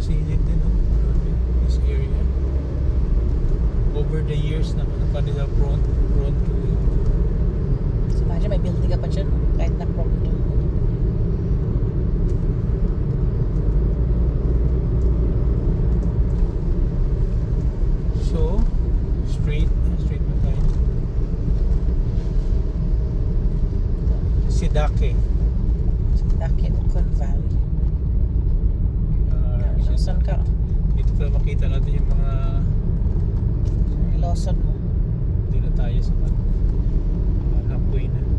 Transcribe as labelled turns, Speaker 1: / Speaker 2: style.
Speaker 1: masinip din, no? This area. Over the years na nila prone to.
Speaker 2: So, imagine may building ka pa dyan, kahit na prone to.
Speaker 1: So, straight na tayo. Sidake.
Speaker 2: Sidake, Ukon Valley. Lawson ka.
Speaker 1: Dito pala makita natin yung mga
Speaker 2: Lawson mo.
Speaker 1: dito tayo sa halfway na.